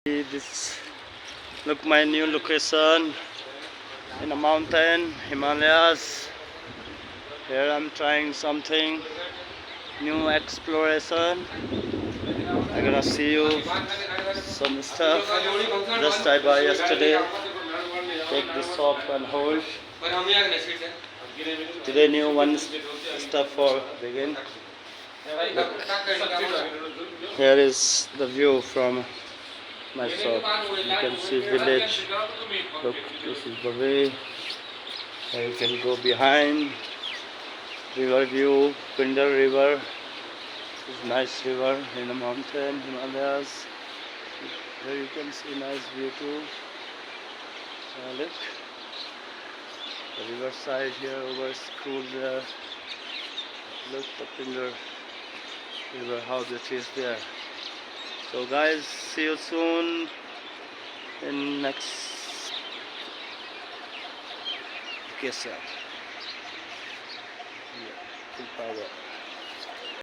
This look my new location in a mountain, Himalayas. Here I'm trying something new exploration. I'm gonna see you some stuff. Just I buy yesterday. Take this off and hold. Today new one stuff for begin. Look, here is the view from my shop. You can see village. Look, this is the way. Here you can go behind. River view, Pindar River. This is nice river in the mountain, Himalayas. Here you can see nice view too. Look, the river side here over school there. Look the Pindar River, how it is there. So guys, see you soon in next location. Yeah,